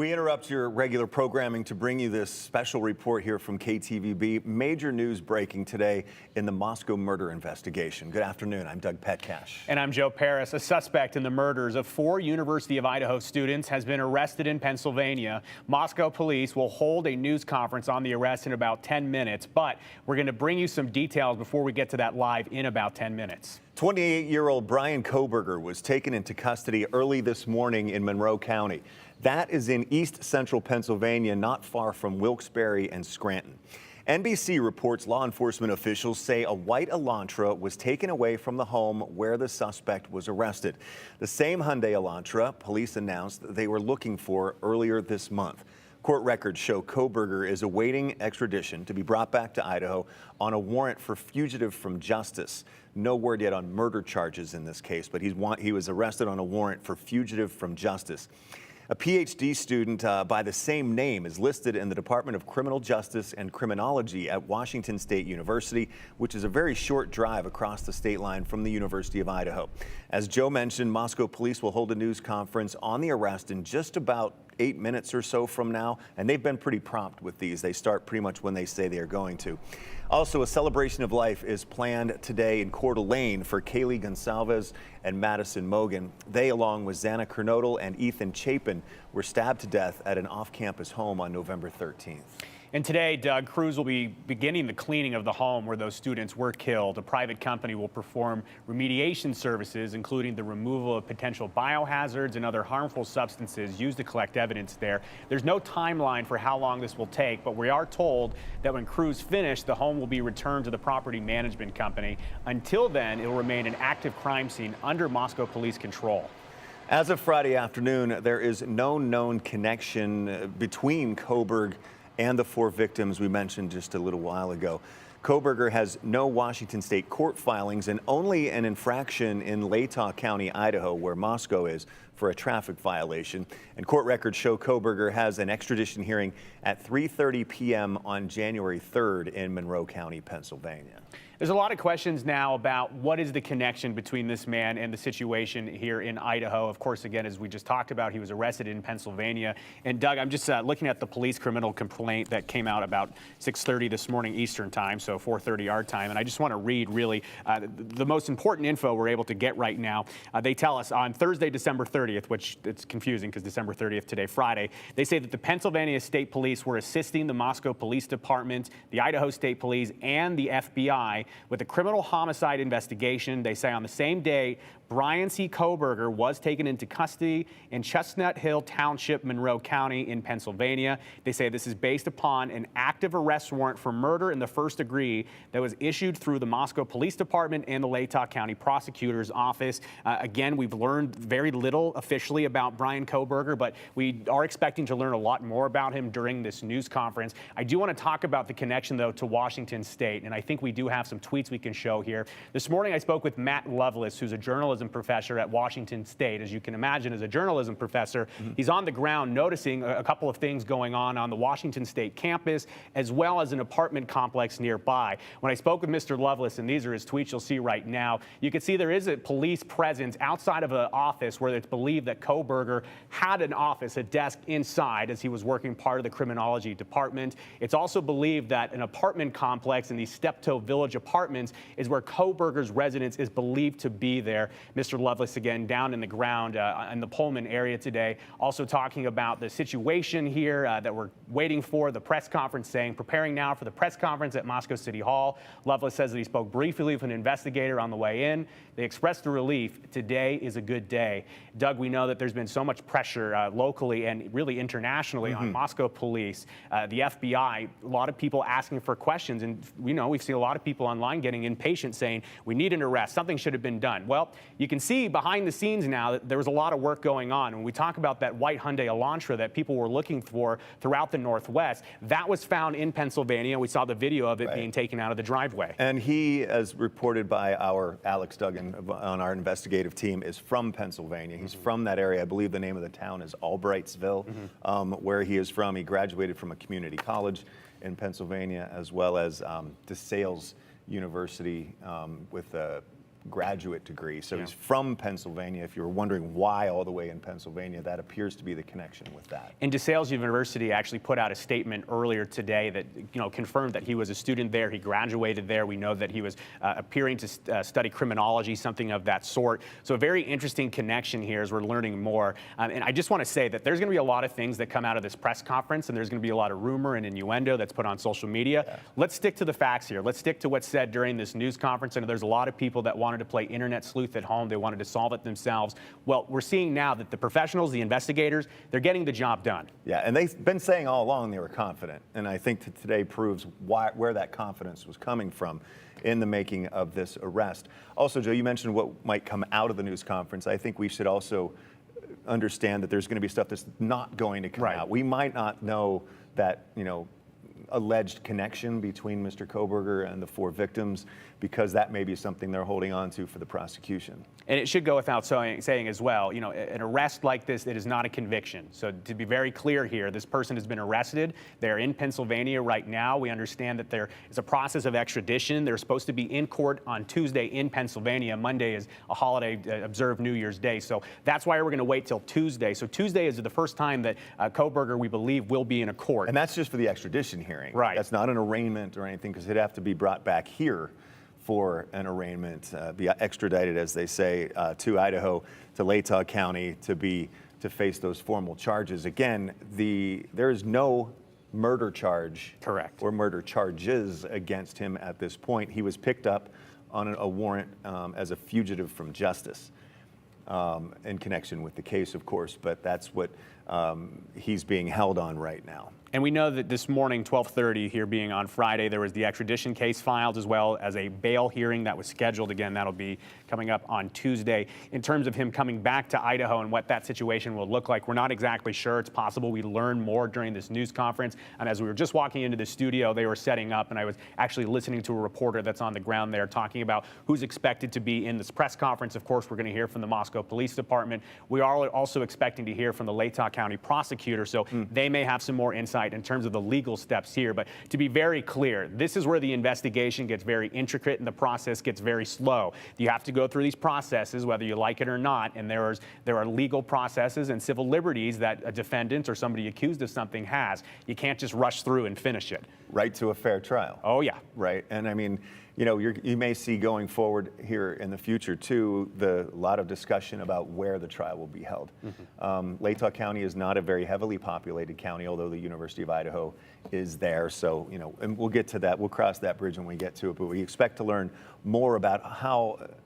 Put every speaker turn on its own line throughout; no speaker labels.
We interrupt your regular programming to bring you this special report here from KTVB. Major news breaking today in the Moscow murder investigation. Good afternoon. I'm Doug Petcash.
And I'm Joe Paris. A suspect in the murders of 4 University of Idaho students has been arrested in Pennsylvania. Moscow police will hold a news conference on the arrest in about 10 minutes, but we're going to bring you some details before we get to that live in about 10 minutes.
28-year-old Brian Koberger was taken into custody early this morning in Monroe County. That is in east central Pennsylvania, not far from Wilkes-Barre and Scranton. NBC reports law enforcement officials say a white Elantra was taken away from the home where the suspect was arrested. The same Hyundai Elantra police announced they were looking for earlier this month. Court records show Koberger is awaiting extradition to be brought back to Idaho on a warrant for fugitive from justice. No word yet on murder charges in this case, but he was arrested on a warrant for fugitive from justice. A PhD student by the same name is listed in the Department of Criminal Justice and Criminology at Washington State University, which is a very short drive across the state line from the University of Idaho. As Joe mentioned, Moscow police will hold a news conference on the arrest in just about 8 minutes or so from now, and they've been pretty prompt with these. They start pretty much when they say they are going to. Also, a celebration of life is planned today in Coeur d'Alene for Kaylee Gonsalves and Madison Mogan. They, along with Xana Kernodle and Ethan Chapin, were stabbed to death at an off-campus home on November 13th.
And today, Doug, crews will be beginning the cleaning of the home where those students were killed. A private company will perform remediation services, including the removal of potential biohazards and other harmful substances used to collect evidence there. There's no timeline for how long this will take, but we are told that when crews finish, the home will be returned to the property management company. Until then, it will remain an active crime scene under Moscow police control.
As of Friday afternoon, there is no known connection between Koberger and the 4 victims we mentioned just a little while ago. Koberger has no Washington state court filings and only an infraction in Latah County, Idaho, where Moscow is, for a traffic violation. And court records show Koberger has an extradition hearing at 3:30 p.m. on January 3rd in Monroe County, Pennsylvania.
There's a lot of questions now about what is the connection between this man and the situation here in Idaho. Of course, again, as we just talked about, he was arrested in Pennsylvania. And Doug, I'm just looking at the police criminal complaint that came out about 6:30 this morning Eastern time, so 4:30 our time. And I just want to read really the most important info we're able to get right now. They tell us on Thursday, December 30th, which it's confusing because December 30th today, Friday, they say that the Pennsylvania State Police were assisting the Moscow Police Department, the Idaho State Police, and the FBI with a criminal homicide investigation. They say on the same day, Brian C. Koberger was taken into custody in Chestnut Hill Township, Monroe County in Pennsylvania. They say this is based upon an active arrest warrant for murder in the first degree that was issued through the Moscow Police Department and the Latah County Prosecutor's Office. Again, we've learned very little officially about Brian Koberger, but we are expecting to learn a lot more about him during this news conference. I do want to talk about the connection, though, to Washington State, and I think we do have some tweets we can show here. This morning, I spoke with Matt Lovelace, who's a journalism professor at Washington State. As you can imagine, as a journalism professor, he's on the ground noticing a couple of things going on the Washington State campus, as well as an apartment complex nearby. When I spoke with Mr. Lovelace, and these are his tweets you'll see right now, you can see there is a police presence outside of an office where it's believed that Koberger had an office, a desk inside, as he was working part of the criminology department. It's also believed that an apartment complex in the Steptoe Village apartments is where Koberger's residence is believed to be there. Mr. Lovelace, again, down in the ground in the Pullman area today, also talking about the situation here that we're waiting for, the press conference, saying, preparing now for the press conference at Moscow City Hall. Lovelace says that he spoke briefly with an investigator on the way in. They expressed the relief. Today is a good day. Doug, we know that there's been so much pressure locally and really internationally on Moscow police, the FBI, a lot of people asking for questions. And we know we've seen a lot of people online getting impatient saying, we need an arrest. Something should have been done. Well, you can see behind the scenes now that there was a lot of work going on. When we talk about that white Hyundai Elantra that people were looking for throughout the Northwest, that was found in Pennsylvania. We saw the video of it being taken out of the driveway.
And he, as reported by our Alex Duggan on our investigative team, is from Pennsylvania. He's from that area. I believe the name of the town is Albrightsville, where he is from. He graduated from a community college in Pennsylvania, as well as DeSales University with a graduate degree. So he's from Pennsylvania. If you were wondering why all the way in Pennsylvania, that appears to be the connection with that.
And DeSales University actually put out a statement earlier today that confirmed that he was a student there. He graduated there. We know that he was appearing to study criminology, something of that sort. So a very interesting connection here as we're learning more. And I just want to say that there's going to be a lot of things that come out of this press conference, and there's going to be a lot of rumor and innuendo that's put on social media. Yeah. Let's stick to the facts here. Let's stick to what's said during this news conference. And there's a lot of people that wanted to play internet sleuth at home. They wanted to solve it themselves. Well, we're seeing now that the professionals, the investigators, they're getting the job done.
Yeah, and they've been saying all along they were confident. And I think that today proves where that confidence was coming from in the making of this arrest. Also, Joe, you mentioned what might come out of the news conference. I think we should also understand that there's going to be stuff that's not going to come out. We might not know that, alleged connection between Mr. Kohberger and the 4 victims, because that may be something they're holding on to for the prosecution.
And it should go without saying as well, an arrest like this, it is not a conviction. So to be very clear here, this person has been arrested. They're in Pennsylvania right now. We understand that there is a process of extradition. They're supposed to be in court on Tuesday in Pennsylvania. Monday is a holiday, observed New Year's Day. So that's why we're going to wait till Tuesday. So Tuesday is the first time that Kohberger, we believe, will be in a court.
And that's just for the extradition hearing.
Right.
That's not an arraignment or anything, because he'd have to be brought back here for an arraignment, be extradited, as they say, to Idaho, to Latah County, to face those formal charges. Again, there is no murder charge,
correct,
or murder charges against him at this point. He was picked up on a warrant as a fugitive from justice in connection with the case, of course, but that's what he's being held on right now.
And we know that this morning, 12:30, here being on Friday, there was the extradition case filed, as well as a bail hearing that was scheduled. Again, that'll be coming up on Tuesday. In terms of him coming back to Idaho and what that situation will look like, we're not exactly sure. It's possible we learn more during this news conference. And as we were just walking into the studio, they were setting up, and I was actually listening to a reporter that's on the ground there talking about who's expected to be in this press conference. Of course, we're going to hear from the Moscow Police Department. We are also expecting to hear from the Latah County prosecutor, so they may have some more insight in terms of the legal steps here. But to be very clear, this is where the investigation gets very intricate and the process gets very slow. You have to go through these processes, whether you like it or not, and there are legal processes and civil liberties that a defendant or somebody accused of something has. You can't just rush through and finish it.
Right to a fair trial.
Oh, yeah.
Right. And I mean, you may see going forward here in the future, too, a lot of discussion about where the trial will be held. Latah County is not a very heavily populated county, although the University of Idaho is there. So, and we'll get to that. We'll cross that bridge when we get to it. But we expect to learn more about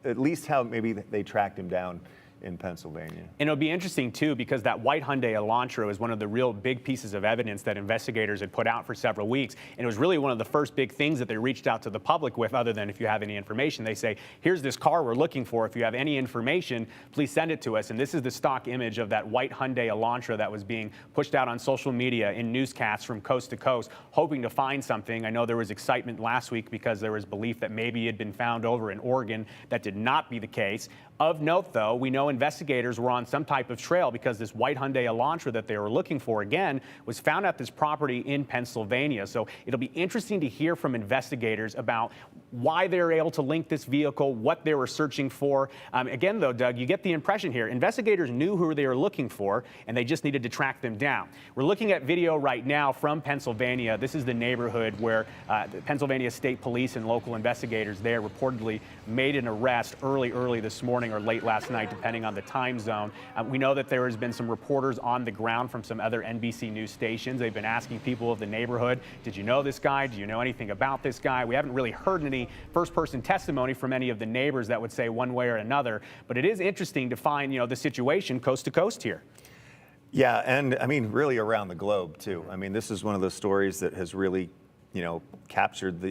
at least how maybe they tracked him down in Pennsylvania.
And it'll be interesting, too, because that white Hyundai Elantra is one of the real big pieces of evidence that investigators had put out for several weeks. And it was really one of the first big things that they reached out to the public with, other than if you have any information. They say, here's this car we're looking for. If you have any information, please send it to us. And this is the stock image of that white Hyundai Elantra that was being pushed out on social media in newscasts from coast to coast, hoping to find something. I know there was excitement last week because there was belief that maybe it had been found over in Oregon. That did not be the case. Of note, though, we know investigators were on some type of trail because this white Hyundai Elantra that they were looking for, again, was found at this property in Pennsylvania. So it'll be interesting to hear from investigators about why they were able to link this vehicle, what they were searching for. Again, though, Doug, you get the impression here, investigators knew who they were looking for, and they just needed to track them down. We're looking at video right now from Pennsylvania. This is the neighborhood where the Pennsylvania State Police and local investigators there reportedly made an arrest early this morning or late last night, depending on the time zone. We know that there has been some reporters on the ground from some other NBC News stations. They've been asking people of the neighborhood, did you know this guy? Do you know anything about this guy? We haven't really heard any first-person testimony from any of the neighbors that would say one way or another, but it is interesting to find, the situation coast to coast here.
Yeah, and I mean, really around the globe, too. I mean, this is one of those stories that has really, captured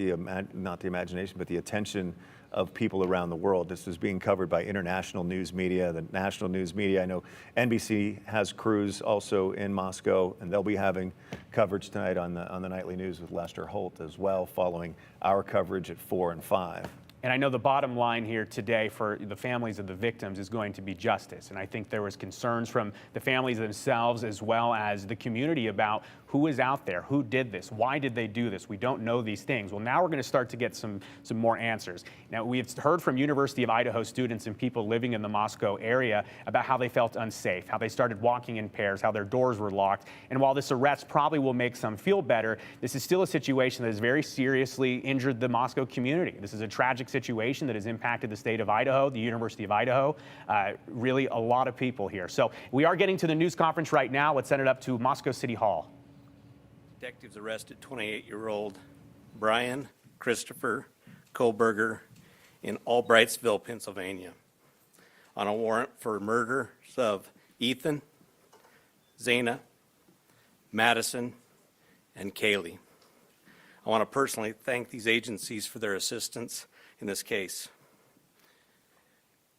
not the imagination, but the attention of people around the world. This is being covered by international news media, the national news media. I know NBC has crews also in Moscow, and they'll be having coverage tonight on the nightly news with Lester Holt as well, following our coverage at 4 and 5.
And I know the bottom line here today for the families of the victims is going to be justice. And I think there was concerns from the families themselves as well as the community about who is out there, who did this, why did they do this? We don't know these things. Well, now we're going to start to get some more answers. Now, we've heard from University of Idaho students and people living in the Moscow area about how they felt unsafe, how they started walking in pairs, how their doors were locked. And while this arrest probably will make some feel better, this is still a situation that has very seriously injured the Moscow community. This is a tragic situation that has impacted the state of Idaho, the University of Idaho, really a lot of people here. So we are getting to the news conference right now. Let's send it up to Moscow City Hall.
Detectives arrested 28-year-old Brian Christopher Kohlberger in Albrightsville, Pennsylvania, on a warrant for murders of Ethan, Zana, Madison, and Kaylee. I want to personally thank these agencies for their assistance in this case.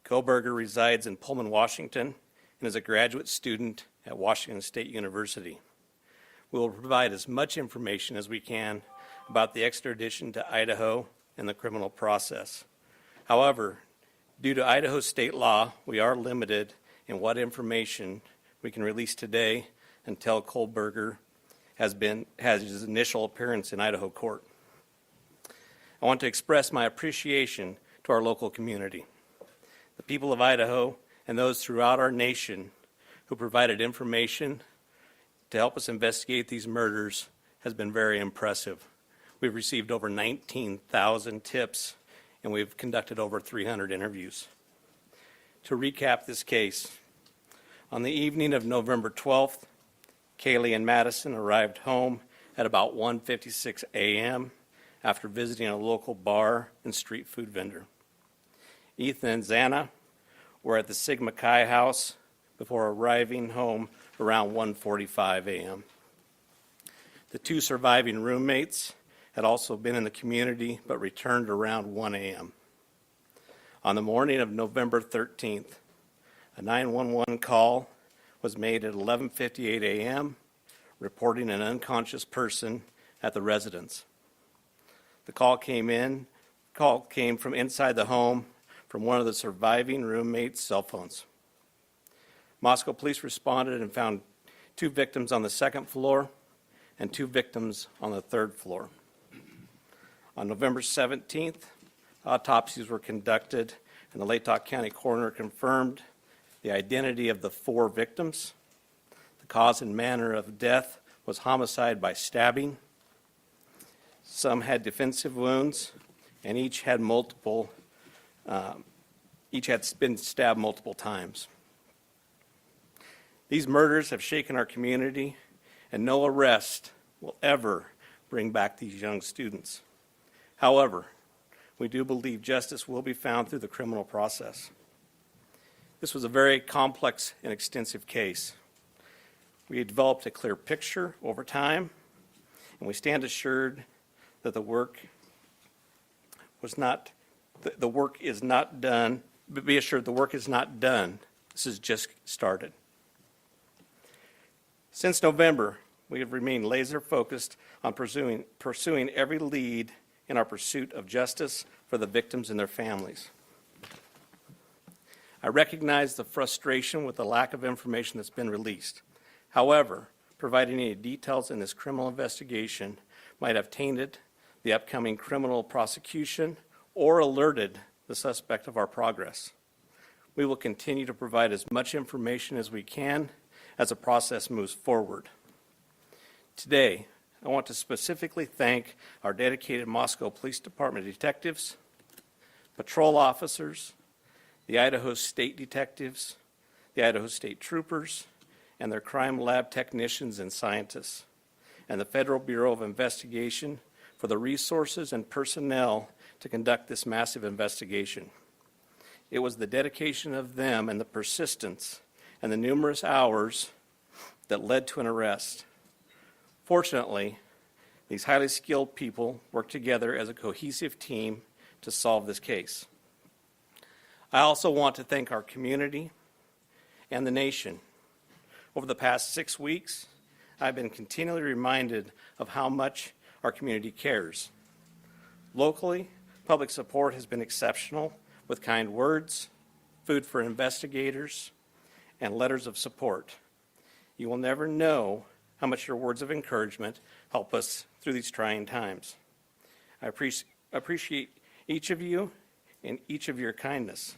Kohlberger resides in Pullman, Washington, and is a graduate student at Washington State University. We will provide as much information as we can about the extradition to Idaho and the criminal process. However, due to Idaho state law, we are limited in what information we can release today until Kohlberger has his initial appearance in Idaho court. I want to express my appreciation to our local community, the people of Idaho, and those throughout our nation who provided information to help us investigate these murders has been very impressive. We've received over 19,000 tips, and we've conducted over 300 interviews. To recap this case, on the evening of November 12th, Kaylee and Madison arrived home at about 1:56 a.m. after visiting a local bar and street food vendor. Ethan and Zana were at the Sigma Chi house before arriving home around 1:45 a.m. The two surviving roommates had also been in the community but returned around 1 a.m. On the morning of November 13th, a 911 call was made at 11:58 a.m. reporting an unconscious person at the residence. The call came from inside the home from one of the surviving roommates' cell phones. Moscow police responded and found 2 victims on the 2nd floor and 2 victims on the 3rd floor. On November 17th, autopsies were conducted, and the Latah County coroner confirmed the identity of the 4 victims. The cause and manner of death was homicide by stabbing. Some had defensive wounds, and each had been stabbed multiple times. These murders have shaken our community, and no arrest will ever bring back these young students. However, we do believe justice will be found through the criminal process. This was a very complex and extensive case. We had developed a clear picture over time, and we stand assured that the work is not done. Be assured the work is not done. This has just started. Since November, we have remained laser focused on pursuing every lead in our pursuit of justice for the victims and their families. I recognize the frustration with the lack of information that's been released. However, providing any details in this criminal investigation might have tainted the upcoming criminal prosecution or alerted the suspect of our progress. We will continue to provide as much information as we can as the process moves forward. Today, I want to specifically thank our dedicated Moscow Police Department detectives, patrol officers, the Idaho State detectives, the Idaho State troopers, and their crime lab technicians and scientists, and the Federal Bureau of Investigation for the resources and personnel to conduct this massive investigation. It was the dedication of them and the persistence and the numerous hours that led to an arrest. Fortunately, these highly skilled people worked together as a cohesive team to solve this case. I also want to thank our community and the nation. Over the past 6 weeks, I've been continually reminded of how much our community cares. Locally, Public support has been exceptional with kind words, food for investigators, and letters of support. You will never know how much your words of encouragement help us through these trying times. I appreciate each of you and each of your kindness.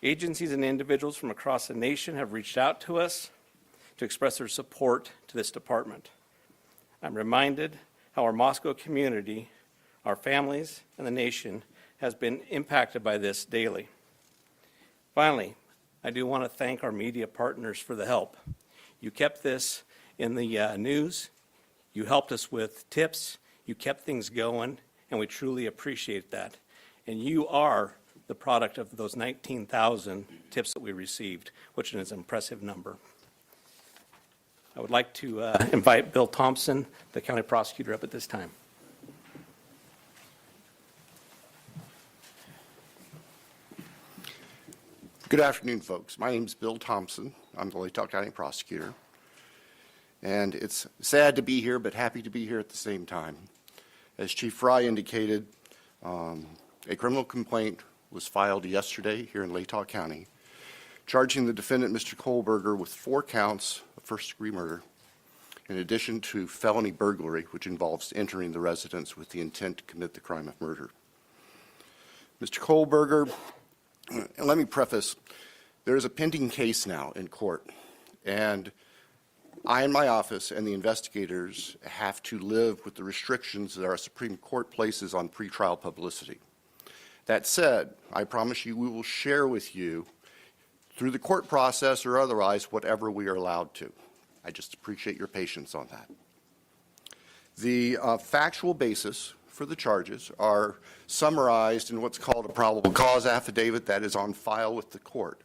Agencies and individuals from across the nation have reached out to us to express their support to this department. I'm reminded how our Moscow community, our families, and the nation has been impacted by this daily. Finally, I do want to thank our media partners for the help. You kept this in the news, you helped us with tips, you kept things going, and we truly appreciate that. And you are the product of those 19,000 tips that we received, which is an impressive number. I would like to invite Bill Thompson, the county prosecutor, up at this time.
Good afternoon, folks. My name is Bill Thompson. I'm the Latah County prosecutor. And it's sad to be here, but happy to be here at the same time. As Chief Fry indicated, a criminal complaint was filed yesterday here in Latah County, charging the defendant, Mr. Kohlberger, with 4 counts of first-degree murder, in addition to felony burglary, which involves entering the residence with the intent to commit the crime of murder. Mr. Kohlberger, and let me preface, there is a pending case now in court, and I and my office and the investigators have to live with the restrictions that our Supreme Court places on pretrial publicity. That said, I promise you we will share with you, through the court process or otherwise, whatever we are allowed to. I just appreciate your patience on that. The factual basis for the charges are summarized in what's called a probable cause affidavit that is on file with the court.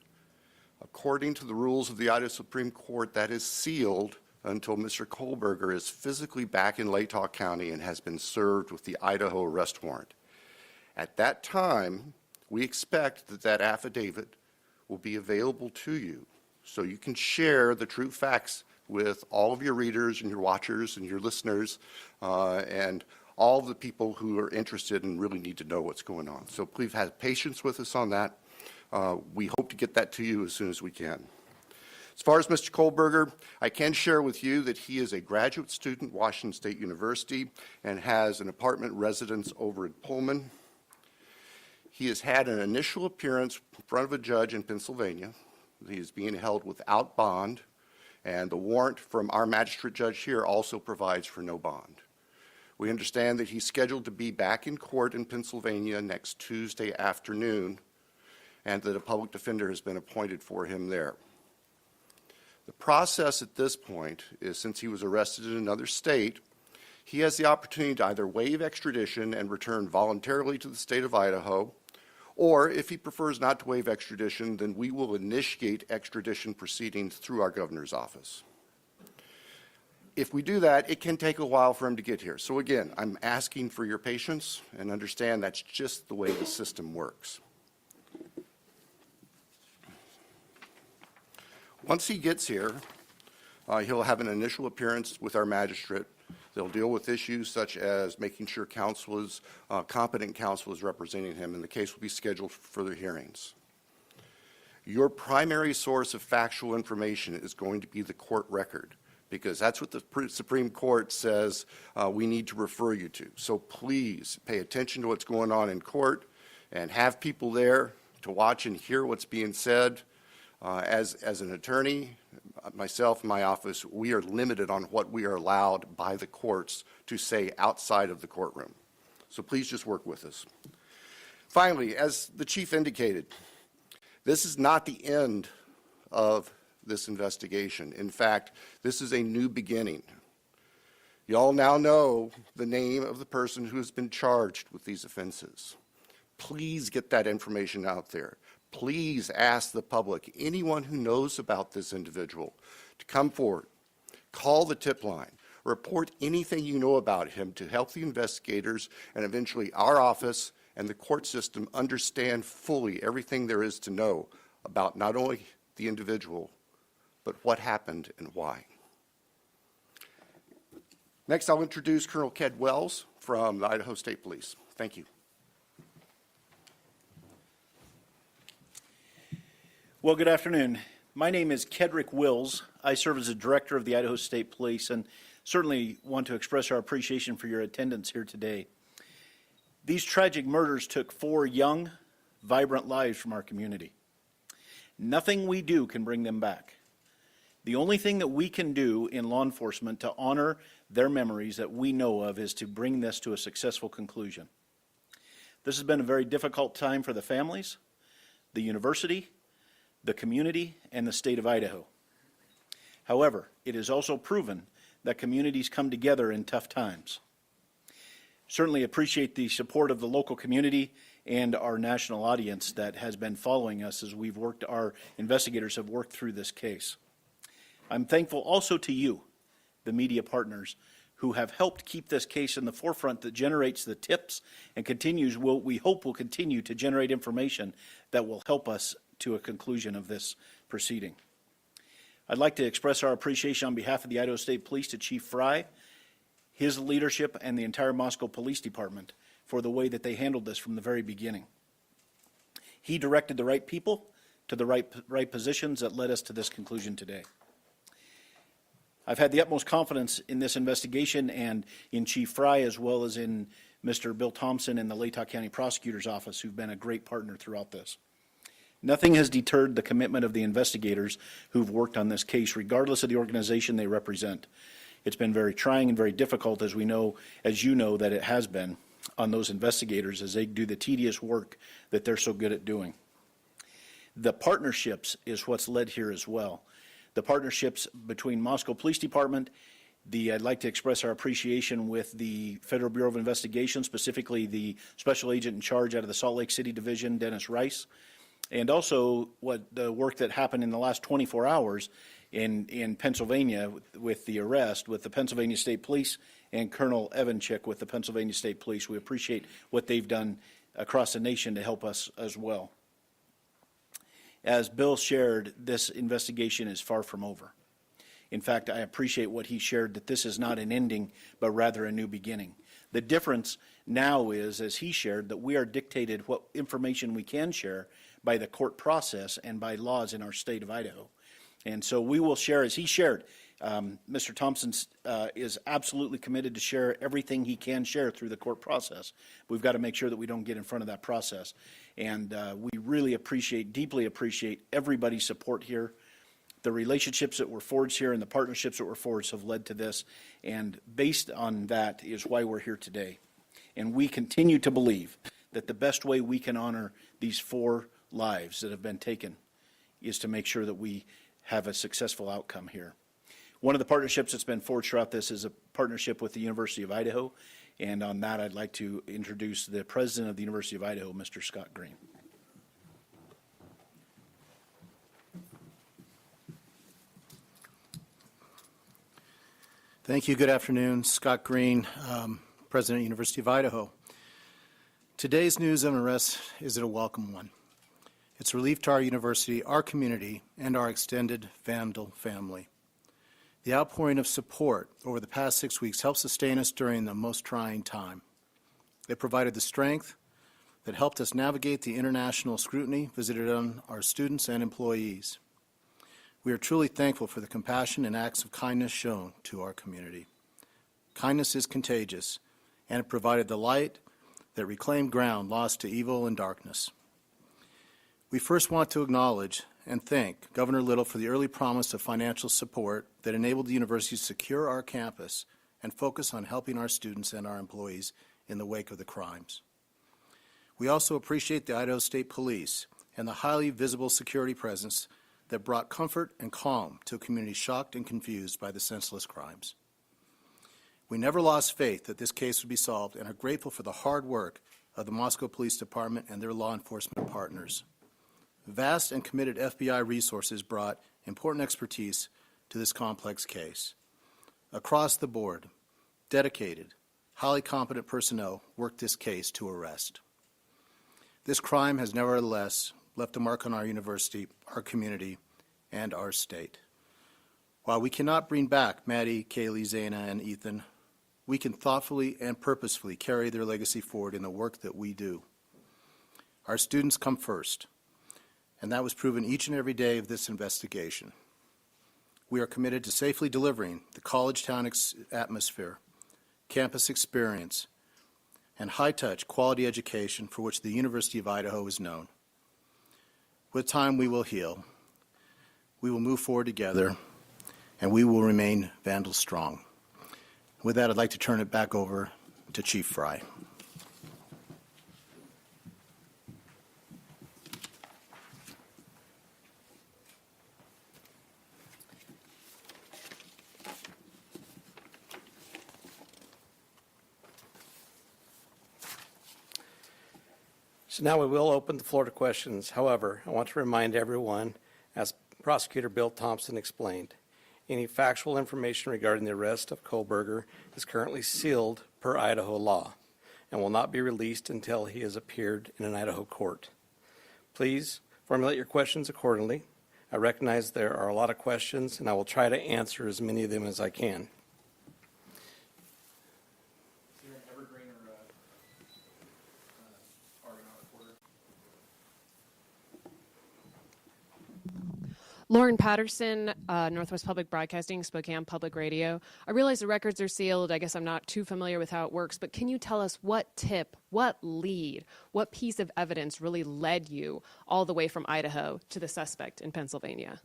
According to the rules of the Idaho Supreme Court, that is sealed until Mr. Kohlberger is physically back in Latah County and has been served with the Idaho arrest warrant. At that time, we expect that that affidavit will be available to you so you can share the true facts with all of your readers and your watchers and your listeners and all of the people who are interested and really need to know what's going on. So please have patience with us on that. We hope to get that to you as soon as we can. As far as Mr. Kohlberger, I can share with you that he is a graduate student at Washington State University and has an apartment residence over at Pullman. He has had an initial appearance in front of a judge in Pennsylvania. He is being held without bond, and the warrant from our magistrate judge here also provides for no bond. We understand that he's scheduled to be back in court in Pennsylvania next Tuesday afternoon, and that a public defender has been appointed for him there. The process at this point is, since he was arrested in another state, he has the opportunity to either waive extradition and return voluntarily to the state of Idaho, or if he prefers not to waive extradition, then we will initiate extradition proceedings through our governor's office. If we do that, it can take a while for him to get here. So again, I'm asking for your patience and understand that's just the way the system works. Once he gets here, he'll have an initial appearance with our magistrate. They'll deal with issues such as making sure competent counsel is representing him, and the case will be scheduled for further hearings. Your primary source of factual information is going to be the court record, because that's what the Supreme Court says we need to refer you to. So please pay attention to what's going on in court and have people there to watch and hear what's being said. As an attorney, myself and my office, we are limited on what we are allowed by the courts to say outside of the courtroom. So please just work with us. Finally, as the chief indicated, this is not the end of this investigation. In fact, this is a new beginning. You all now know the name of the person who has been charged with these offenses. Please get that information out there. Please ask the public, anyone who knows about this individual, to come forward, call the tip line, report anything you know about him to help the investigators and eventually our office and the court system understand fully everything there is to know about not only the individual, but what happened and why. Next, I'll introduce Colonel Ked Wells from the Idaho State Police. Thank you.
Well, good afternoon. My name is Kedrick Wills. I serve as the director of the Idaho State Police and certainly want to express our appreciation for your attendance here today. These tragic murders took 4 young, vibrant lives from our community. Nothing we do can bring them back. The only thing that we can do in law enforcement to honor their memories that we know of is to bring this to a successful conclusion. This has been a very difficult time for the families, the university, the community, and the state of Idaho. However, it is also proven that communities come together in tough times. Certainly appreciate the support of the local community and our national audience that has been following us as our investigators have worked through this case. I'm thankful also to you, the media partners, who have helped keep this case in the forefront that generates the tips and we hope will continue to generate information that will help us to a conclusion of this proceeding. I'd like to express our appreciation on behalf of the Idaho State Police to Chief Fry, his leadership, and the entire Moscow Police Department for the way that they handled this from the very beginning. He directed the right people to the right positions that led us to this conclusion today. I've had the utmost confidence in this investigation and in Chief Fry as well as in Mr. Bill Thompson and the Latah County Prosecutor's Office, who've been a great partner throughout this. Nothing has deterred the commitment of the investigators who've worked on this case, regardless of the organization they represent. It's been very trying and very difficult, as you know, that it has been on those investigators as they do the tedious work that they're so good at doing. The partnerships is what's led here as well. The partnerships between Moscow Police Department, I'd like to express our appreciation with the Federal Bureau of Investigation, specifically the Special Agent in charge out of the Salt Lake City Division, Dennis Rice, and also the work that happened in the last 24 hours in Pennsylvania with the arrest with the Pennsylvania State Police and Colonel Evanchik with the Pennsylvania State Police. We appreciate what they've done across the nation to help us as well. As Bill shared, this investigation is far from over. In fact, I appreciate what he shared, that this is not an ending, but rather a new beginning. The difference now is, as he shared, that we are dictated what information we can share by the court process and by laws in our state of Idaho. And so we will share, as he shared, Mr. Thompson is absolutely committed to share everything he can share through the court process. We've got to make sure that we don't get in front of that process. And we really deeply appreciate everybody's support here. The relationships that were forged here and the partnerships that were forged have led to this. And based on that is why we're here today. And we continue to believe that the best way we can honor these 4 lives that have been taken is to make sure that we have a successful outcome here. One of the partnerships that's been forged throughout this is a partnership with the University of Idaho. And on that, I'd like to introduce the president of the University of Idaho, Mr. Scott Green.
Thank you. Good afternoon. Scott Green, President of the University of Idaho. Today's news of arrest is a welcome one. It's relief to our university, our community, and our extended Vandal family. The outpouring of support over the past 6 weeks helped sustain us during the most trying time. It provided the strength that helped us navigate the international scrutiny visited on our students and employees. We are truly thankful for the compassion and acts of kindness shown to our community. Kindness is contagious, and it provided the light that reclaimed ground lost to evil and darkness. We first want to acknowledge and thank Governor Little for the early promise of financial support that enabled the university to secure our campus and focus on helping our students and our employees in the wake of the crimes. We also appreciate the Idaho State Police and the highly visible security presence that brought comfort and calm to a community shocked and confused by the senseless crimes. We never lost faith that this case would be solved and are grateful for the hard work of the Moscow Police Department and their law enforcement partners. Vast and committed FBI resources brought important expertise to this complex case. Across the board, dedicated, highly competent personnel worked this case to arrest. This crime has nevertheless left a mark on our university, our community, and our state. While we cannot bring back Maddie, Kaylee, Zaina, and Ethan, we can thoughtfully and purposefully carry their legacy forward in the work that we do. Our students come first, and that was proven each and every day of this investigation. We are committed to safely delivering the college town atmosphere, campus experience, and high-touch quality education for which the University of Idaho is known. With time, we will heal. We will move forward together, and we will remain Vandal strong. With that, I'd like to turn it back over to Chief Fry.
So now we will open the floor to questions. However, I want to remind everyone, as Prosecutor Bill Thompson explained, any factual information regarding the arrest of Kohlberger is currently sealed per Idaho law and will not be released until he has appeared in an Idaho court. Please formulate your questions accordingly. I recognize there are a lot of questions, and I will try to answer as many of them as I can.
Lauren Patterson, Northwest Public Broadcasting, Spokane Public Radio. I realize the records are sealed. I guess I'm not too familiar with how it works, but can you tell us what tip, what lead, what piece of evidence really led you all the way from Idaho to the suspect in Pennsylvania?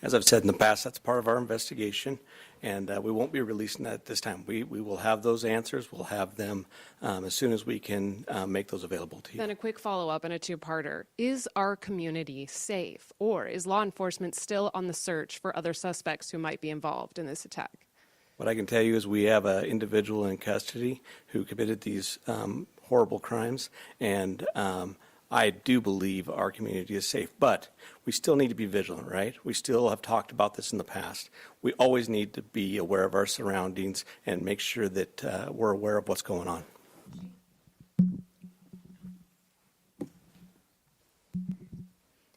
As I've said in the past, that's part of our investigation, and we won't be releasing that at this time. We will have those answers. We'll have them as soon as we can make those available to you.
Then a quick follow-up and a two-parter. Is our community safe, or is law enforcement still on the search for other suspects who might be involved in this attack?
What I can tell you is we have an individual in custody who committed these horrible crimes, and I do believe our community is safe, but we still need to be vigilant, right? We still have talked about this in the past. We always need to be aware of our surroundings and make sure that we're aware of what's going on.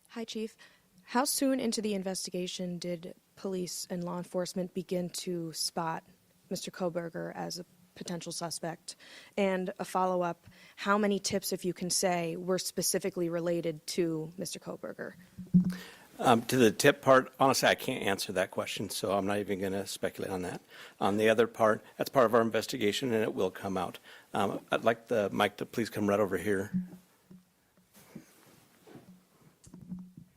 Hi, Chief. How soon into the investigation did police and law enforcement begin to spot Mr. Kohlberger as a potential suspect? And a follow-up, how many tips, if you can say, were specifically related to Mr. Kohlberger?
To the tip part, honestly, I can't answer that question, so I'm not even going to speculate on that. On the other part, that's part of our investigation, and it will come out. I'd like the mic to please come right over here.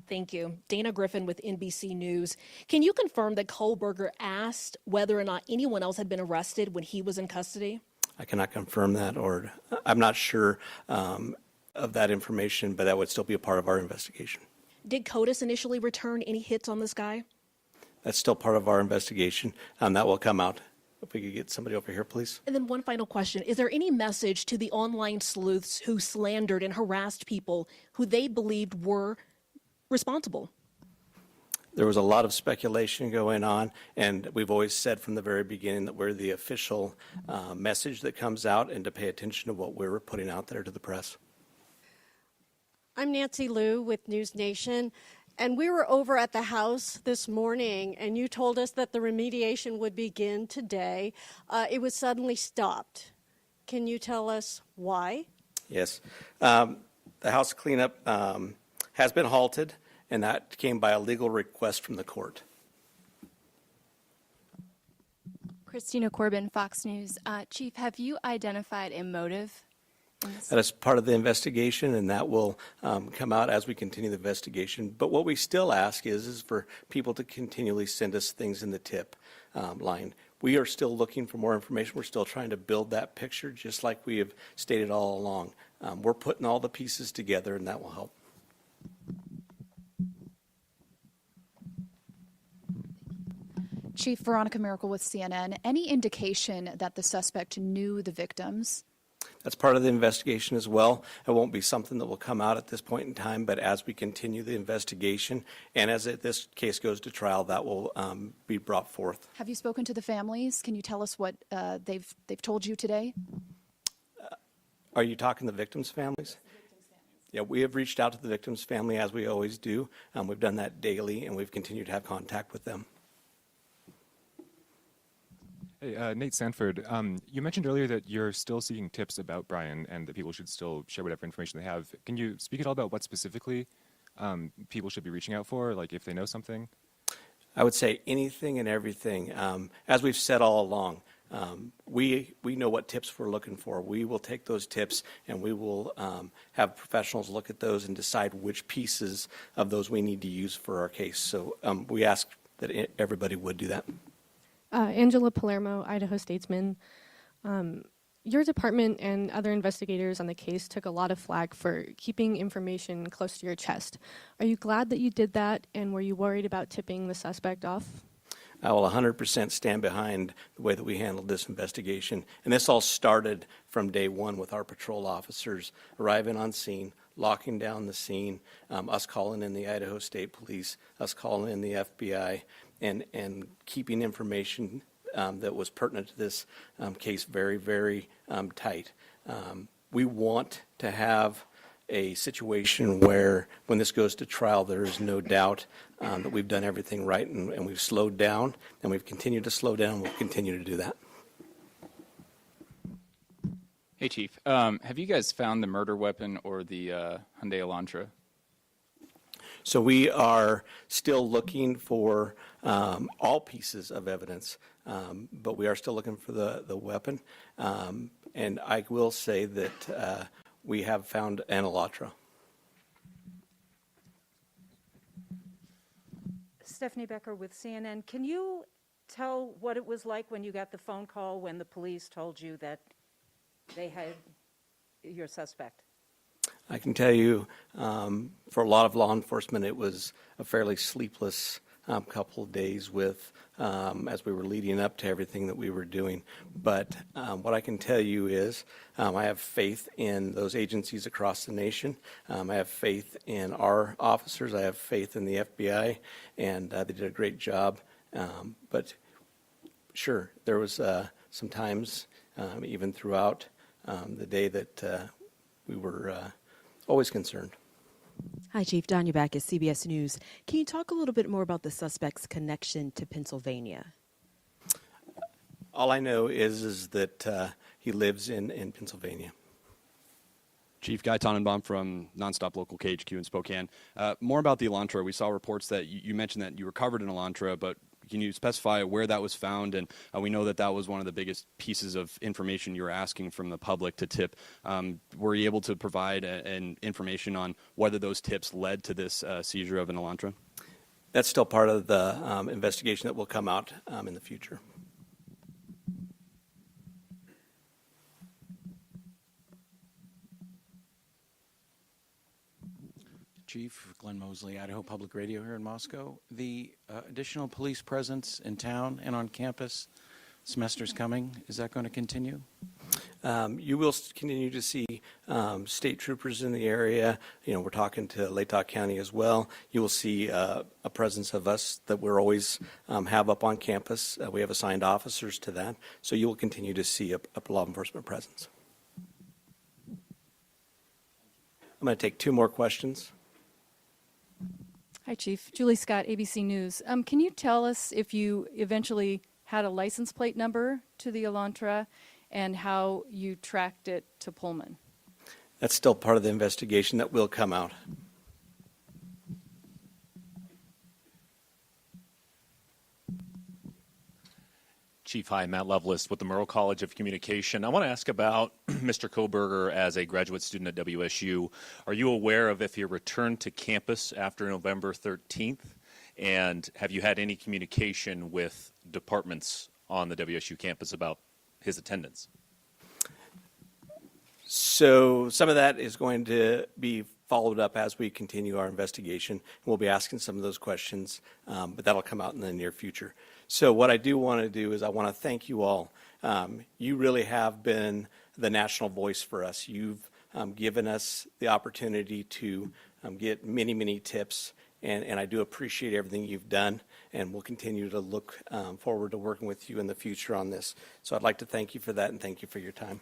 Thank you. Dana Griffin with NBC News. Can you confirm that Kohlberger asked whether or not anyone else had been arrested when he was in custody?
I cannot confirm that, or I'm not sure of that information, but that would still be a part of our investigation.
Did CODIS initially return any hits on this guy?
That's still part of our investigation. That will come out. If we could get somebody over here, please.
And then one final question. Is there any message to the online sleuths who slandered and harassed people who they believed were responsible?
There was a lot of speculation going on, and we've always said from the very beginning that we're the official message that comes out, and to pay attention to what we're putting out there to the press.
I'm Nancy Liu with News Nation, and we were over at the house this morning, and you told us that the remediation would begin today. It was suddenly stopped. Can you tell us why?
Yes. The house cleanup has been halted, and that came by a legal request from the court.
Christina Corbin, Fox News. Chief, have you identified a motive in this?
That is part of the investigation, and that will come out as we continue the investigation. But what we still ask is for people to continually send us things in the tip line. We are still looking for more information. We're still trying to build that picture, just like we have stated all along. We're putting all the pieces together, and that will help.
Chief Veronica Miracle with CNN. Any indication that the suspect knew the victims?
That's part of the investigation as well. It won't be something that will come out at this point in time, but as we continue the investigation and as this case goes to trial, that will be brought forth.
Have you spoken to the families? Can you tell us what they've told you today?
Are you talking the victims' families? Yeah, we have reached out to the victims' family as we always do. We've done that daily, and we've continued to have contact with them.
Hey, Nate Sanford, you mentioned earlier that you're still seeking tips about Brian and that people should still share whatever information they have. Can you speak at all about what specifically people should be reaching out for, like if they know something?
I would say anything and everything. As we've said all along, we know what tips we're looking for. We will take those tips and we will have professionals look at those and decide which pieces of those we need to use for our case. So we ask that everybody would do that.
Angela Palermo, Idaho Statesman. Your department and other investigators on the case took a lot of flack for keeping information close to your chest. Are you glad that you did that, and were you worried about tipping the suspect off?
I will 100% stand behind the way that we handled this investigation. And this all started from day one with our patrol officers arriving on scene, locking down the scene, us calling in the Idaho State Police, us calling in the FBI, and keeping information that was pertinent to this case very, very tight. We want to have a situation where when this goes to trial, there is no doubt that we've done everything right and we've slowed down and we've continued to slow down and we'll continue to do that.
Hey, Chief. Have you guys found the murder weapon or the Hyundai Elantra?
So we are still looking for all pieces of evidence, but we are still looking for the weapon. And I will say that we have found an Elantra.
Stephanie Becker with CNN. Can you tell what it was like when you got the phone call when the police told you that they had your suspect?
I can tell you, for a lot of law enforcement, it was a fairly sleepless couple of days with as we were leading up to everything that we were doing. But what I can tell you is I have faith in those agencies across the nation. I have faith in our officers. I have faith in the FBI, and they did a great job. But sure, there was some times, even throughout the day, that we were always concerned.
Hi, Chief. Danya back at CBS News. Can you talk a little bit more about the suspect's connection to Pennsylvania?
All I know is that he lives in Pennsylvania.
Chief Guy Tannenbaum from Nonstop Local KHQ in Spokane. More about the Elantra. We saw reports that you mentioned that you recovered an Elantra, but can you specify where that was found? And we know that that was one of the biggest pieces of information you were asking from the public to tip. Were you able to provide an information on whether those tips led to this seizure of an Elantra?
That's still part of the investigation that will come out in the future.
Chief Glenn Mosley, Idaho Public Radio here in Moscow. The additional police presence in town and on campus, semester's coming. Is that going to continue?
You will continue to see state troopers in the area. You know, we're talking to Latah County as well. You will see a presence of us that we're always have up on campus. We have assigned officers to that. So you will continue to see a law enforcement presence. I'm going to take two more questions.
Hi, Chief. Julie Scott, ABC News. Can you tell us if you eventually had a license plate number to the Elantra and how you tracked it to Pullman?
That's still part of the investigation that will come out.
Chief, hi, Matt Lovelace with the Murrow College of Communication. I want to ask about Mr. Koberger as a graduate student at WSU. Are you aware of if he returned to campus after November 13th? And have you had any communication with departments on the WSU campus about his attendance?
So some of that is going to be followed up as we continue our investigation. We'll be asking some of those questions, but that'll come out in the near future. So what I do want to do is I want to thank you all. You really have been the national voice for us. You've given us the opportunity to get many, many tips, and I do appreciate everything you've done, and we'll continue to look forward to working with you in the future on this. So I'd like to thank you for that and thank you for your time.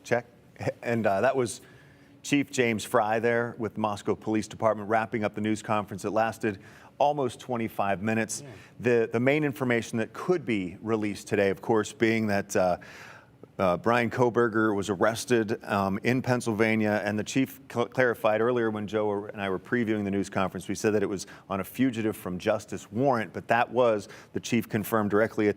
Check. And that was Chief James Fry there with Moscow Police Department wrapping up the news conference. It lasted almost 25 minutes. The main information that could be released today, of course, being that Brian Kohberger was arrested in Pennsylvania, and the chief clarified earlier when Joe and I were previewing the news conference, we said that it was on a fugitive from justice warrant, but that was, the chief confirmed, directly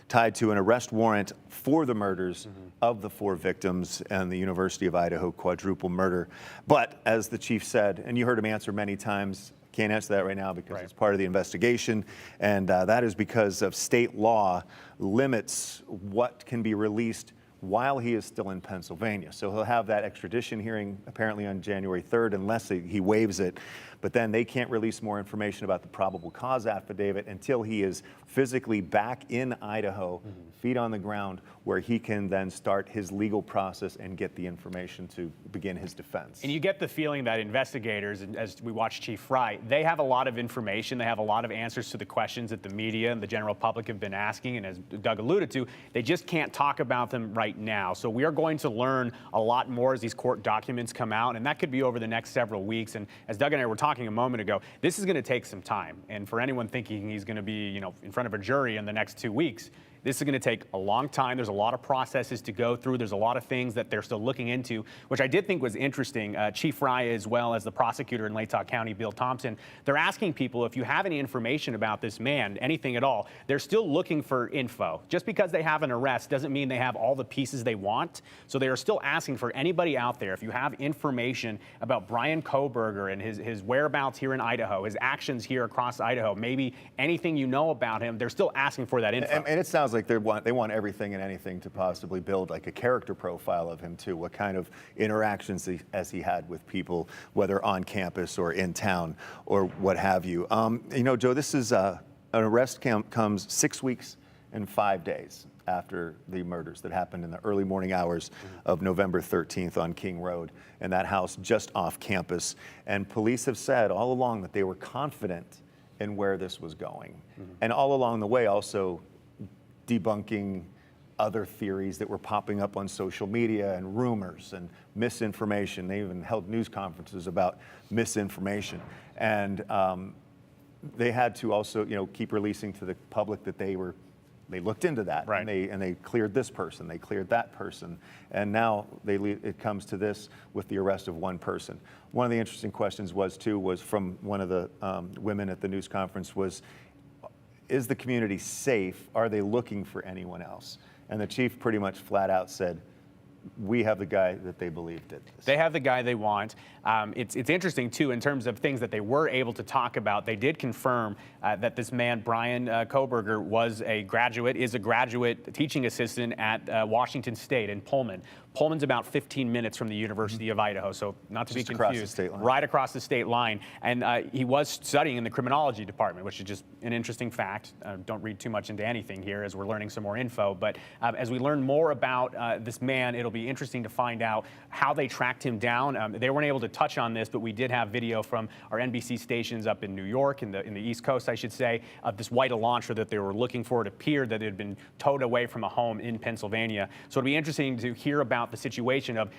tied to an arrest warrant for the murders of the 4 victims and the University of Idaho quadruple murder. But as the chief said, and you heard him answer many times, can't answer that right now because it's part of the investigation, and that is because of state law limits what can be released while he is still in Pennsylvania. So he'll have that extradition hearing apparently on January 3rd unless he waives it. But then they can't release more information about the probable cause affidavit until he is physically back in Idaho, feet on the ground, where he can then start his legal process and get the information to begin his defense.
And you get the feeling that investigators, as we watch Chief Fry, they have a lot of information, they have a lot of answers to the questions that the media and the general public have been asking, and as Doug alluded to, they just can't talk about them right now. So we are going to learn a lot more as these court documents come out, and that could be over the next several weeks. And as Doug and I were talking a moment ago, this is going to take some time. And for anyone thinking he's going to be, in front of a jury in the next 2 weeks, this is going to take a long time. There's a lot of processes to go through. There's a lot of things that they're still looking into, which I did think was interesting. Chief Fry, as well as the prosecutor in Latah County, Bill Thompson, they're asking people if you have any information about this man, anything at all. They're still looking for info. Just because they have an arrest doesn't mean they have all the pieces they want. So they are still asking for anybody out there, if you have information about Brian Kohberger and his whereabouts here in Idaho, his actions here across Idaho, maybe anything you know about him, they're still asking for that info.
And it sounds like they want everything and anything to possibly build like a character profile of him too. What kind of interactions has he had with people, whether on campus or in town or what have you. Joe, this is an arrest comes 6 weeks and 5 days after the murders that happened in the early morning hours of November 13th on King Road, and that house just off campus. And police have said all along that they were confident in where this was going. And all along the way also debunking other theories that were popping up on social media and rumors and misinformation. They even held news conferences about misinformation. And they had to also, keep releasing to the public that they looked into that, and they cleared this person, they cleared that person, and now it comes to this with the arrest of one person. One of the interesting questions was from one of the women at the news conference was, is the community safe? Are they looking for anyone else? And the chief pretty much flat out said, we have the guy that they believe did this.
They have the guy they want. It's interesting, too, in terms of things that they were able to talk about. They did confirm that this man, Brian Kohberger, is a graduate teaching assistant at Washington State in Pullman. Pullman's about 15 minutes from the University of Idaho, so not to be confused.
Across the state line.
Right across the state line. And he was studying in the criminology department, which is just an interesting fact. Don't read too much into anything here as we're learning some more info. But as we learn more about this man, it'll be interesting to find out how they tracked him down. They weren't able to touch on this, but we did have video from our NBC stations up in New York, in the East Coast, I should say, of this white Elantra that they were looking for. It appeared that it had been towed away from a home in Pennsylvania. So it'll be interesting to hear about the situation of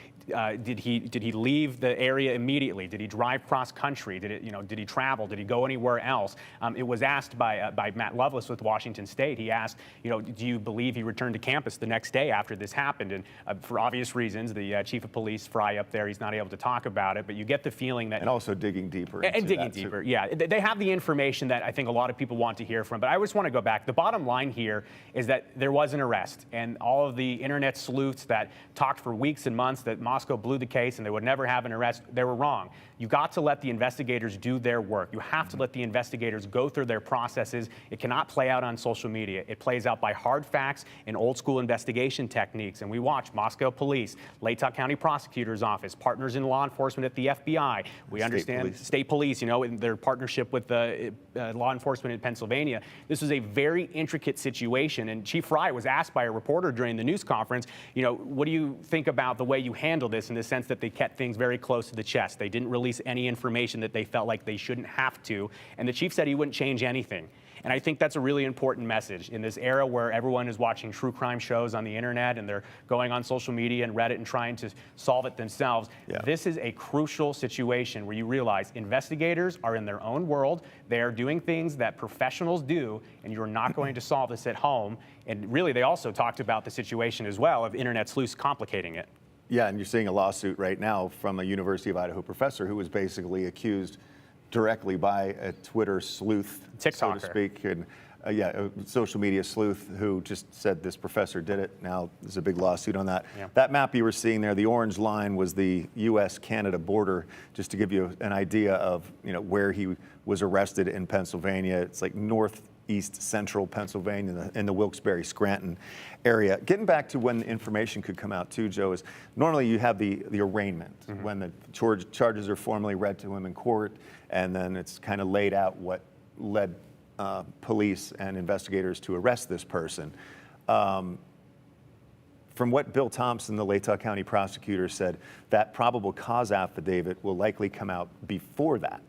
did he leave the area immediately? Did he drive cross country? Did he travel? Did he go anywhere else? It was asked by Matt Lovelace with Washington State. He asked, do you believe he returned to campus the next day after this happened? And for obvious reasons, the chief of police, Fry, up there, he's not able to talk about it. But you get the feeling that,
and also digging deeper.
And digging deeper, yeah. They have the information that I think a lot of people want to hear from. But I just want to go back. The bottom line here is that there was an arrest, and all of the internet sleuths that talked for weeks and months that Moscow blew the case and they would never have an arrest, they were wrong. You got to let the investigators do their work. You have to let the investigators go through their processes. It cannot play out on social media. It plays out by hard facts and old school investigation techniques. And we watch Moscow Police, Latah County Prosecutor's Office, partners in law enforcement at the FBI. We understand state police, in their partnership with the law enforcement in Pennsylvania. This was a very intricate situation. And Chief Fry was asked by a reporter during the news conference, what do you think about the way you handle this, in the sense that they kept things very close to the chest? They didn't release any information that they felt like they shouldn't have to. And the chief said he wouldn't change anything. And I think that's a really important message in this era where everyone is watching true crime shows on the internet and they're going on social media and Reddit and trying to solve it themselves.
Yeah.
This is a crucial situation where you realize investigators are in their own world. They are doing things that professionals do, and you're not going to solve this at home. And really, they also talked about the situation as well of internet sleuths complicating it.
Yeah, and you're seeing a lawsuit right now from a University of Idaho professor who was basically accused directly by a Twitter sleuth, so to speak, and a social media sleuth who just said this professor did it. Now there's a big lawsuit on that.
Yeah.
That map you were seeing there, the orange line was the U.S.-Canada border, just to give you an idea of where he was arrested in Pennsylvania. It's like northeast central Pennsylvania in the Wilkes-Barre-Scranton area. Getting back to when the information could come out too, Joe, is normally you have the arraignment, when the charges are formally read to him in court, and then it's kind of laid out what led police and investigators to arrest this person. From what Bill Thompson, the Latah County prosecutor, said, that probable cause affidavit will likely come out before that.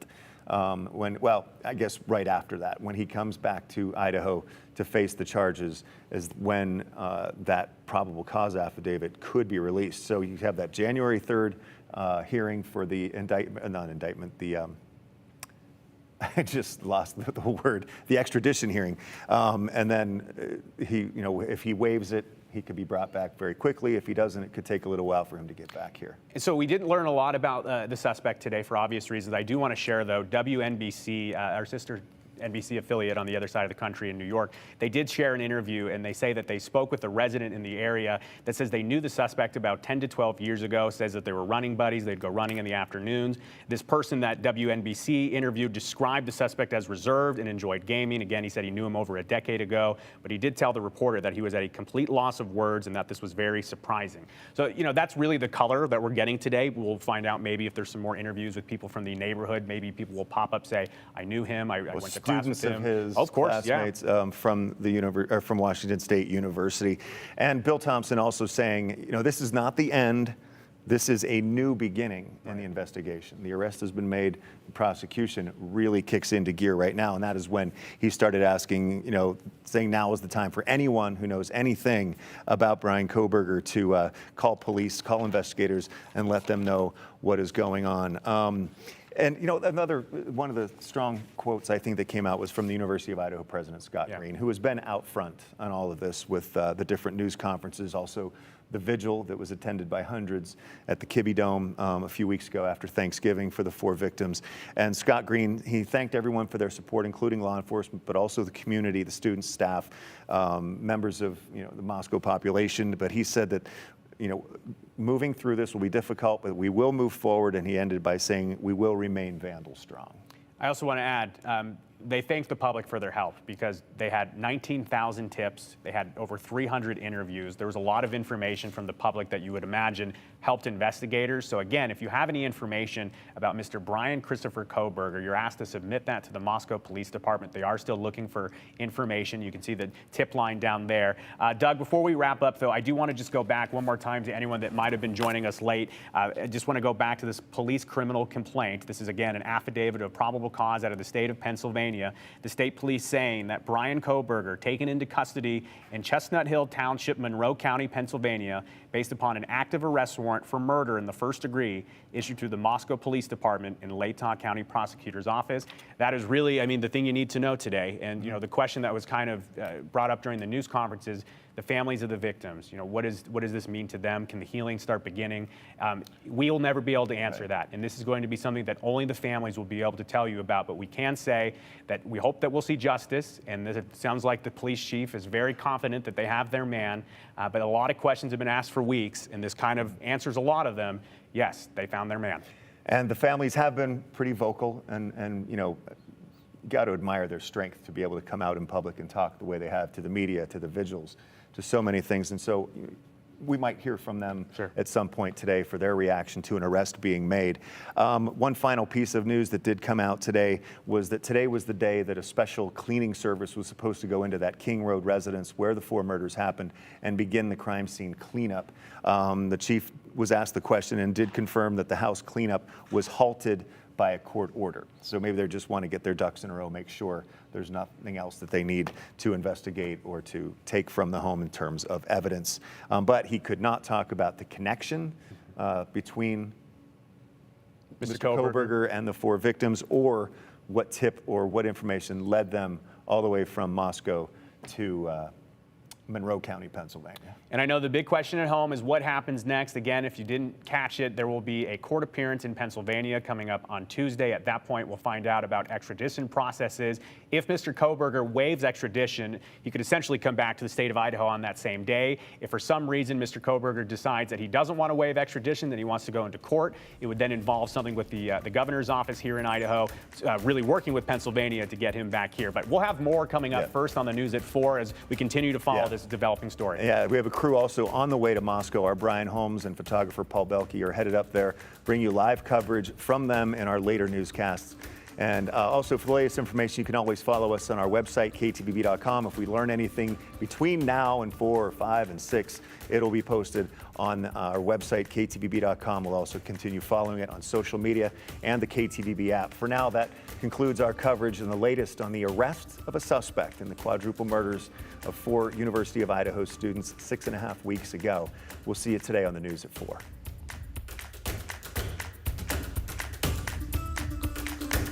I guess right after that, when he comes back to Idaho to face the charges, is when that probable cause affidavit could be released. So you have that January 3rd hearing for the I just lost the word, the extradition hearing. And then if he waives it, he could be brought back very quickly. If he doesn't, it could take a little while for him to get back here.
And so we didn't learn a lot about the suspect today for obvious reasons. I do want to share, though, WNBC, our sister NBC affiliate on the other side of the country in New York, they did share an interview, and they say that they spoke with a resident in the area that says they knew the suspect about 10 to 12 years ago, says that they were running buddies. They'd go running in the afternoons. This person that WNBC interviewed described the suspect as reserved and enjoyed gaming. Again, he said he knew him over a decade ago, but he did tell the reporter that he was at a complete loss of words and that this was very surprising. So, that's really the color that we're getting today. We'll find out maybe if there's some more interviews with people from the neighborhood. Maybe people will pop up, say, I knew him, I went to class with him.
Of his
of course,
classmates from from Washington State University. And Bill Thompson also saying, this is not the end. This is a new beginning in the investigation. The arrest has been made. The prosecution really kicks into gear right now, and that is when he started asking, saying now is the time for anyone who knows anything about Bryan Kohberger to call police, call investigators, and let them know what is going on. And another one of the strong quotes I think that came out was from the University of Idaho President Scott Green, who has been out front on all of this with the different news conferences, also the vigil that was attended by hundreds at the Kibbe Dome a few weeks ago after Thanksgiving for the 4 victims. And Scott Green, he thanked everyone for their support, including law enforcement, but also the community, the students, staff, members of the Moscow population. But he said that moving through this will be difficult, but we will move forward. And he ended by saying, we will remain Vandal strong.
I also want to add, they thanked the public for their help because they had 19,000 tips. They had over 300 interviews. There was a lot of information from the public that you would imagine helped investigators. So again, if you have any information about Mr. Bryan Christopher Kohberger, you're asked to submit that to the Moscow Police Department. They are still looking for information. You can see the tip line down there. Doug, before we wrap up, though, I do want to just go back one more time to anyone that might have been joining us late. I just want to go back to this police criminal complaint. This is, again, an affidavit of probable cause out of the state of Pennsylvania. The state police saying that Bryan Kohberger, taken into custody in Chestnut Hill Township, Monroe County, Pennsylvania, based upon an active arrest warrant for murder in the first degree issued through the Moscow Police Department in Latah County Prosecutor's Office. That is really, the thing you need to know today. And, the question that was kind of brought up during the news conference is the families of the victims. What does this mean to them? Can the healing start beginning? We will never be able to answer that. And this is going to be something that only the families will be able to tell you about. But we can say that we hope that we'll see justice. And it sounds like the police chief is very confident that they have their man. But a lot of questions have been asked for weeks, and this kind of answers a lot of them. Yes, they found their man.
And the families have been pretty vocal, and got to admire their strength to be able to come out in public and talk the way they have to the media, to the vigils, to so many things. And so we might hear from them at some point today for their reaction to an arrest being made. One final piece of news that did come out today was that today was the day that a special cleaning service was supposed to go into that King Road residence where the 4 murders happened and begin the crime scene cleanup. The chief was asked the question and did confirm that the house cleanup was halted by a court order. So maybe they just want to get their ducks in a row, make sure there's nothing else that they need to investigate or to take from the home in terms of evidence. But he could not talk about the connection between Mr. Kohberger and the 4 victims, or what tip or what information led them all the way from Moscow to Monroe County, Pennsylvania.
And I know the big question at home is what happens next. Again, if you didn't catch it, there will be a court appearance in Pennsylvania coming up on Tuesday. At that point, we'll find out about extradition processes. If Mr. Kohberger waives extradition, he could essentially come back to the state of Idaho on that same day. If for some reason Mr. Kohberger decides that he doesn't want to waive extradition, that he wants to go into court, it would then involve something with the governor's office here in Idaho, really working with Pennsylvania to get him back here. But we'll have more coming up first on the news at 4 as we continue to follow this developing story.
Yeah, we have a crew also on the way to Moscow. Our Brian Holmes and photographer Paul Belke are headed up there, bring you live coverage from them in our later newscasts. And also, for the latest information, you can always follow us on our website, ktbb.com. If we learn anything between now and 4 or 5 and 6, it'll be posted on our website, ktbb.com. We'll also continue following it on social media and the KTVB app. For now, that concludes our coverage and the latest on the arrest of a suspect in the quadruple murders of 4 University of Idaho students 6.5 weeks ago. We'll see you today on the news at 4.